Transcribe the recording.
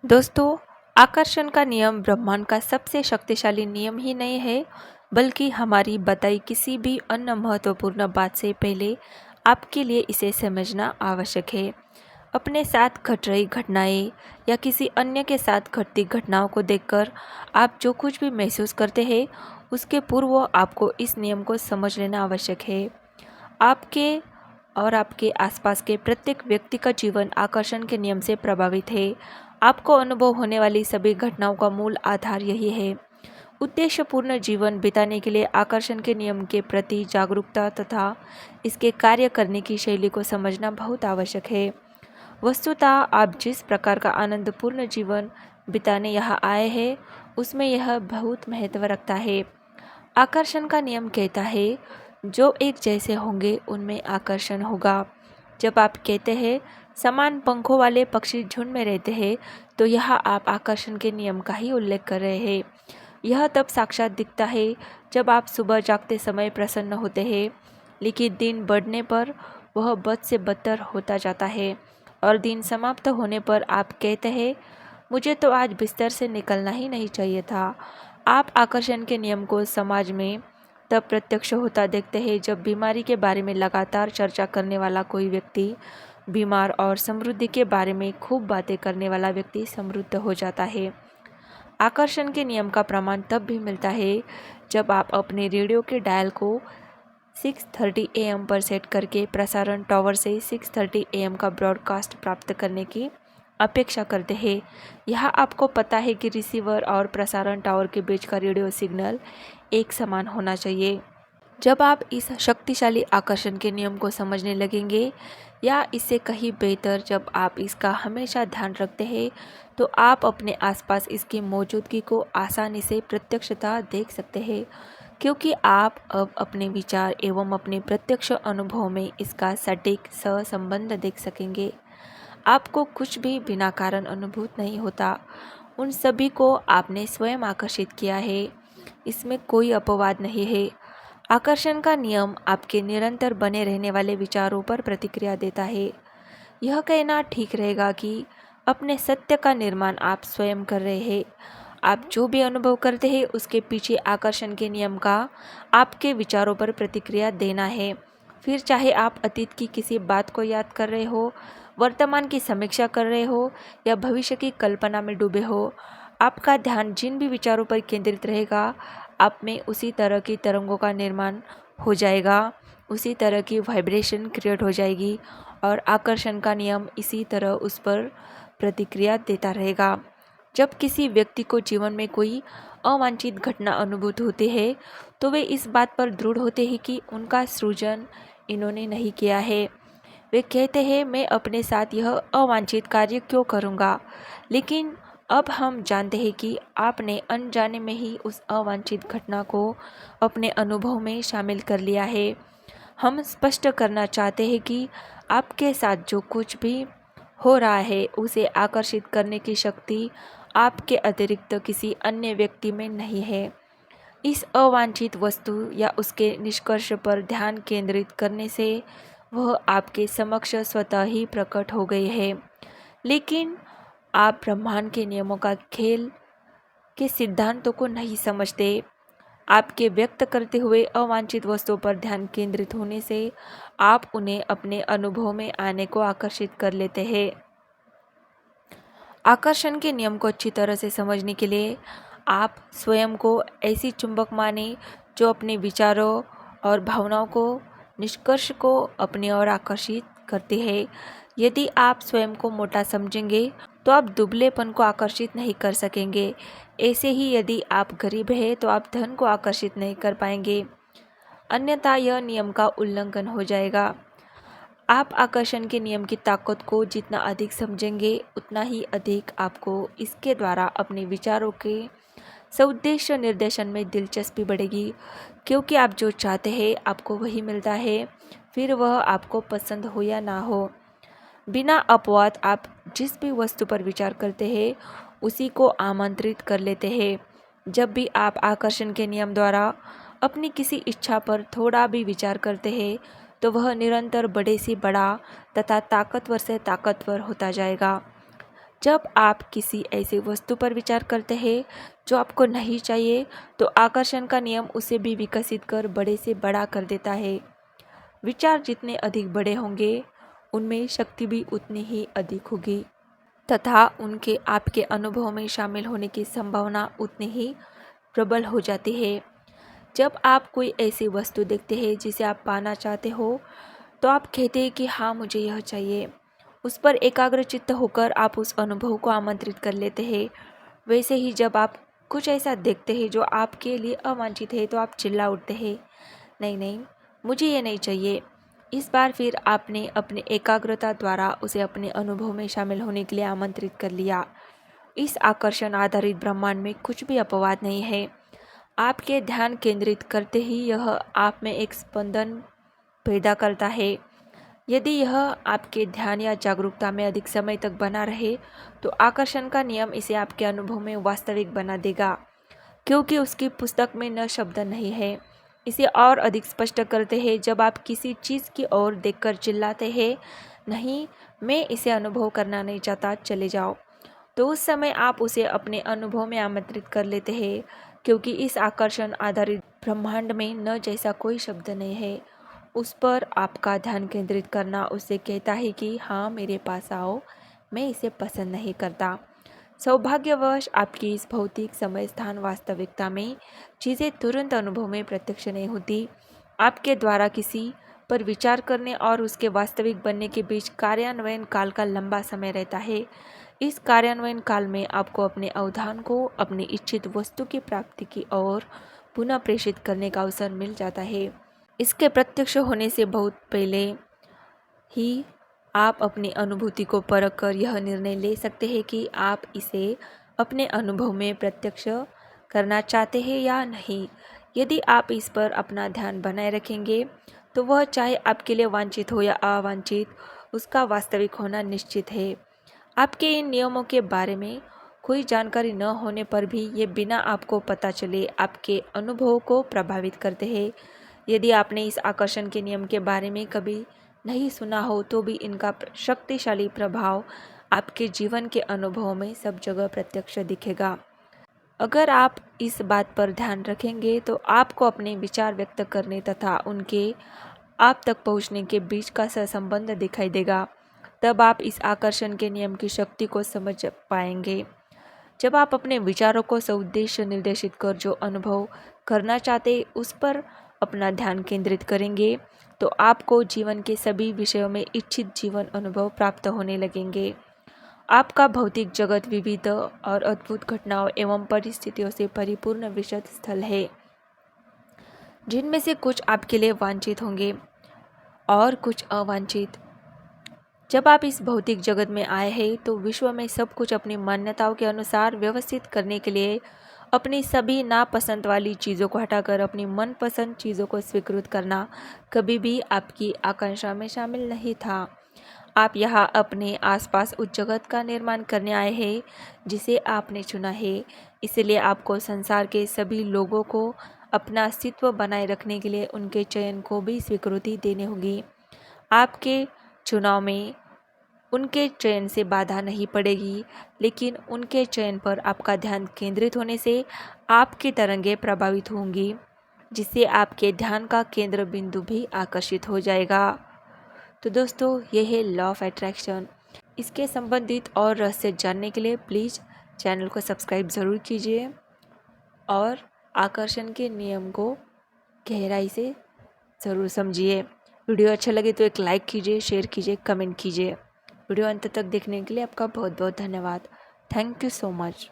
दोस्तों, आकर्षण का नियम ब्रह्मांड का सबसे शक्तिशाली नियम ही नहीं है, बल्कि हमारी बताई किसी भी अन्य महत्वपूर्ण बात से पहले आपके लिए इसे समझना आवश्यक है। अपने साथ घट रही घटनाएं या किसी अन्य के साथ घटती घटनाओं को देखकर आप जो कुछ भी महसूस करते हैं, उसके पूर्व आपको इस नियम को समझ लेना आवश्यक है। आपके और आपके आसपास के प्रत्येक व्यक्ति का जीवन आकर्षण के नियम से प्रभावित है। आपको अनुभव होने वाली सभी घटनाओं का मूल आधार यही है। उद्देश्यपूर्ण जीवन बिताने के लिए आकर्षण के नियम के प्रति जागरूकता तथा इसके कार्य करने की शैली को समझना बहुत आवश्यक है। वस्तुतः आप जिस प्रकार का आनंदपूर्ण जीवन बिताने यहाँ आए हैं, उसमें यह बहुत महत्व रखता है। आकर्षण का नियम कहता है, जो एक जैसे होंगे उनमें आकर्षण होगा। जब आप कहते हैं समान पंखों वाले पक्षी झुंड में रहते हैं, तो यह आप आकर्षण के नियम का ही उल्लेख कर रहे हैं। यह तब साक्षात दिखता है जब आप सुबह जागते समय प्रसन्न होते हैं, लेकिन दिन बढ़ने पर वह बद से बदतर होता जाता है और दिन समाप्त होने पर आप कहते हैं, मुझे तो आज बिस्तर से निकलना ही नहीं चाहिए था। आप आकर्षण के नियम को समाज में तब प्रत्यक्ष होता देखते हैं जब बीमारी के बारे में लगातार चर्चा करने वाला कोई व्यक्ति बीमार और समृद्धि के बारे में खूब बातें करने वाला व्यक्ति समृद्ध हो जाता है। आकर्षण के नियम का प्रमाण तब भी मिलता है जब आप अपने रेडियो के डायल को 6:30 AM पर सेट करके प्रसारण टावर से 6:30 AM का ब्रॉडकास्ट प्राप्त करने की अपेक्षा करते हैं। यह आपको पता है कि रिसीवर और प्रसारण टावर के बीच का रेडियो सिग्नल एक समान होना चाहिए। जब आप इस शक्तिशाली आकर्षण के नियम को समझने लगेंगे, या इससे कहीं बेहतर जब आप इसका हमेशा ध्यान रखते हैं, तो आप अपने आसपास इसकी मौजूदगी को आसानी से प्रत्यक्षता देख सकते हैं, क्योंकि आप अब अपने विचार एवं अपने प्रत्यक्ष अनुभव में इसका सटीक सहसंबंध देख सकेंगे। आपको कुछ भी बिना कारण अनुभूत नहीं होता, उन सभी को आपने स्वयं आकर्षित किया है। इसमें कोई अपवाद नहीं है। आकर्षण का नियम आपके निरंतर बने रहने वाले विचारों पर प्रतिक्रिया देता है। यह कहना ठीक रहेगा कि अपने सत्य का निर्माण आप स्वयं कर रहे हैं। आप जो भी अनुभव करते हैं, उसके पीछे आकर्षण के नियम का आपके विचारों पर प्रतिक्रिया देना है। फिर चाहे आप अतीत की किसी बात को याद कर रहे हो, वर्तमान की समीक्षा कर रहे हो या भविष्य की कल्पना में डूबे हो, आपका ध्यान जिन भी विचारों पर केंद्रित रहेगा, आप में उसी तरह की तरंगों का निर्माण हो जाएगा, उसी तरह की वाइब्रेशन क्रिएट हो जाएगी और आकर्षण का नियम इसी तरह उस पर प्रतिक्रिया देता रहेगा। जब किसी व्यक्ति को जीवन में कोई अवांछित घटना अनुभूत होती है, तो वे इस बात पर दृढ़ होते हैं कि उनका सृजन इन्होंने नहीं किया है। वे कहते हैं, मैं अपने साथ यह अवांछित कार्य क्यों करूँगा। लेकिन अब हम जानते हैं कि आपने अनजाने में ही उस अवांछित घटना को अपने अनुभव में शामिल कर लिया है। हम स्पष्ट करना चाहते हैं कि आपके साथ जो कुछ भी हो रहा है, उसे आकर्षित करने की शक्ति आपके अतिरिक्त किसी अन्य व्यक्ति में नहीं है। इस अवांछित वस्तु या उसके निष्कर्ष पर ध्यान केंद्रित करने से वह आपके समक्ष स्वतः ही प्रकट हो गई है। लेकिन आप ब्रह्मांड के नियमों का खेल के सिद्धांतों को नहीं समझते। आपके व्यक्त करते हुए अवांछित वस्तुओं पर ध्यान केंद्रित होने से आप उन्हें अपने अनुभव में आने को आकर्षित कर लेते हैं। आकर्षण के नियम को अच्छी तरह से समझने के लिए आप स्वयं को ऐसी चुंबक माने जो अपने विचारों और भावनाओं को निष्कर्ष को अपनी ओर आकर्षित करती है। यदि आप स्वयं को मोटा समझेंगे, तो आप दुबलेपन को आकर्षित नहीं कर सकेंगे। ऐसे ही यदि आप गरीब हैं, तो आप धन को आकर्षित नहीं कर पाएंगे, अन्यथा यह नियम का उल्लंघन हो जाएगा। आप आकर्षण के नियम की ताकत को जितना अधिक समझेंगे, उतना ही अधिक आपको इसके द्वारा अपने विचारों के सउद्देश्य निर्देशन में दिलचस्पी बढ़ेगी, क्योंकि आप जो चाहते हैं आपको वही मिलता है, फिर वह आपको पसंद हो या ना हो। बिना अपवाद आप जिस भी वस्तु पर विचार करते हैं, उसी को आमंत्रित कर लेते हैं। जब भी आप आकर्षण के नियम द्वारा अपनी किसी इच्छा पर थोड़ा भी विचार करते हैं, तो वह निरंतर बड़े से बड़ा तथा ताकतवर से ताकतवर होता जाएगा। जब आप किसी ऐसे वस्तु पर विचार करते हैं जो आपको नहीं चाहिए, तो आकर्षण का नियम उसे भी विकसित कर बड़े से बड़ा कर देता है। विचार जितने अधिक बड़े होंगे, उनमें शक्ति भी उतनी ही अधिक होगी तथा उनके आपके अनुभव में शामिल होने की संभावना उतनी ही प्रबल हो जाती है। जब आप कोई ऐसी वस्तु देखते हैं जिसे आप पाना चाहते हो, तो आप कहते हैं कि हाँ, मुझे यह चाहिए। उस पर एकाग्रचित्त होकर आप उस अनुभव को आमंत्रित कर लेते हैं। वैसे ही जब आप कुछ ऐसा देखते हैं जो आपके लिए अवांछित है, तो आप चिल्ला उठते हैं, नहीं नहीं, मुझे ये नहीं चाहिए। इस बार फिर आपने अपनी एकाग्रता द्वारा उसे अपने अनुभव में शामिल होने के लिए आमंत्रित कर लिया। इस आकर्षण आधारित ब्रह्मांड में कुछ भी अपवाद नहीं है। आपके ध्यान केंद्रित करते ही यह आप में एक स्पंदन पैदा करता है। यदि यह आपके ध्यान या जागरूकता में अधिक समय तक बना रहे, तो आकर्षण का नियम इसे आपके अनुभव में वास्तविक बना देगा। क्योंकि उसकी पुस्तक में न शब्द नहीं है, इसे और अधिक स्पष्ट करते हैं। जब आप किसी चीज़ की ओर देखकर चिल्लाते हैं, नहीं, मैं इसे अनुभव करना नहीं चाहता, चले जाओ, तो उस समय आप उसे अपने अनुभव में आमंत्रित कर लेते हैं। क्योंकि इस आकर्षण आधारित ब्रह्मांड में न जैसा कोई शब्द नहीं है, उस पर आपका ध्यान केंद्रित करना उसे कहता है कि हाँ, मेरे पास आओ, मैं इसे पसंद नहीं करता। सौभाग्यवश आपकी इस भौतिक समय स्थान वास्तविकता में चीज़ें तुरंत अनुभव में प्रत्यक्ष नहीं होती। आपके द्वारा किसी पर विचार करने और उसके वास्तविक बनने के बीच कार्यान्वयन काल का लंबा समय रहता है। इस कार्यान्वयन काल में आपको अपने अवधान को अपनी इच्छित वस्तु की प्राप्ति की ओर पुनः प्रेषित करने का अवसर मिल जाता है। इसके प्रत्यक्ष होने से बहुत पहले ही आप अपनी अनुभूति को परख कर यह निर्णय ले सकते हैं कि आप इसे अपने अनुभव में प्रत्यक्ष करना चाहते हैं या नहीं। यदि आप इस पर अपना ध्यान बनाए रखेंगे, तो वह चाहे आपके लिए वांछित हो या अवांछित, उसका वास्तविक होना निश्चित है। आपके इन नियमों के बारे में कोई जानकारी न होने पर भी ये बिना आपको पता चले आपके अनुभव को प्रभावित करते हैं। यदि आपने इस आकर्षण के नियम के बारे में कभी नहीं सुना हो, तो भी इनका शक्तिशाली प्रभाव आपके जीवन के अनुभवों में सब जगह प्रत्यक्ष दिखेगा। अगर आप इस बात पर ध्यान रखेंगे, तो आपको अपने विचार व्यक्त करने तथा उनके आप तक पहुंचने के बीच का सहसंबंध दिखाई देगा। तब आप इस आकर्षण के नियम की शक्ति को समझ पाएंगे। जब आप अपने विचारों को सउद्देश्य निर्देशित कर जो अनुभव करना चाहते उस पर अपना ध्यान केंद्रित करेंगे, तो आपको जीवन के सभी विषयों में इच्छित जीवन अनुभव प्राप्त होने लगेंगे। आपका भौतिक जगत विविध और अद्भुत घटनाओं एवं परिस्थितियों से परिपूर्ण विशद स्थल है, जिनमें से कुछ आपके लिए वांछित होंगे और कुछ अवांछित। जब आप इस भौतिक जगत में आए हैं, तो विश्व में सब कुछ अपनी मान्यताओं के अनुसार व्यवस्थित करने के लिए अपनी सभी नापसंद वाली चीज़ों को हटाकर अपनी मनपसंद चीज़ों को स्वीकृत करना कभी भी आपकी आकांक्षा में शामिल नहीं था। आप यहाँ अपने आसपास उस जगत का निर्माण करने आए हैं जिसे आपने चुना है। इसलिए आपको संसार के सभी लोगों को अपना अस्तित्व बनाए रखने के लिए उनके चयन को भी स्वीकृति देनी होगी। आपके चुनाव में उनके चयन से बाधा नहीं पड़ेगी, लेकिन उनके चयन पर आपका ध्यान केंद्रित होने से आपकी तरंगें प्रभावित होंगी, जिससे आपके ध्यान का केंद्र बिंदु भी आकर्षित हो जाएगा। तो दोस्तों, ये है लॉ ऑफ अट्रैक्शन। इसके संबंधित और रहस्य जानने के लिए प्लीज़ चैनल को सब्सक्राइब ज़रूर कीजिए और आकर्षण के नियम को गहराई से ज़रूर समझिए। वीडियो अच्छा लगे तो एक लाइक कीजिए, शेयर कीजिए, कमेंट कीजिए। वीडियो अंत तक देखने के लिए आपका बहुत बहुत धन्यवाद। Thank you so much.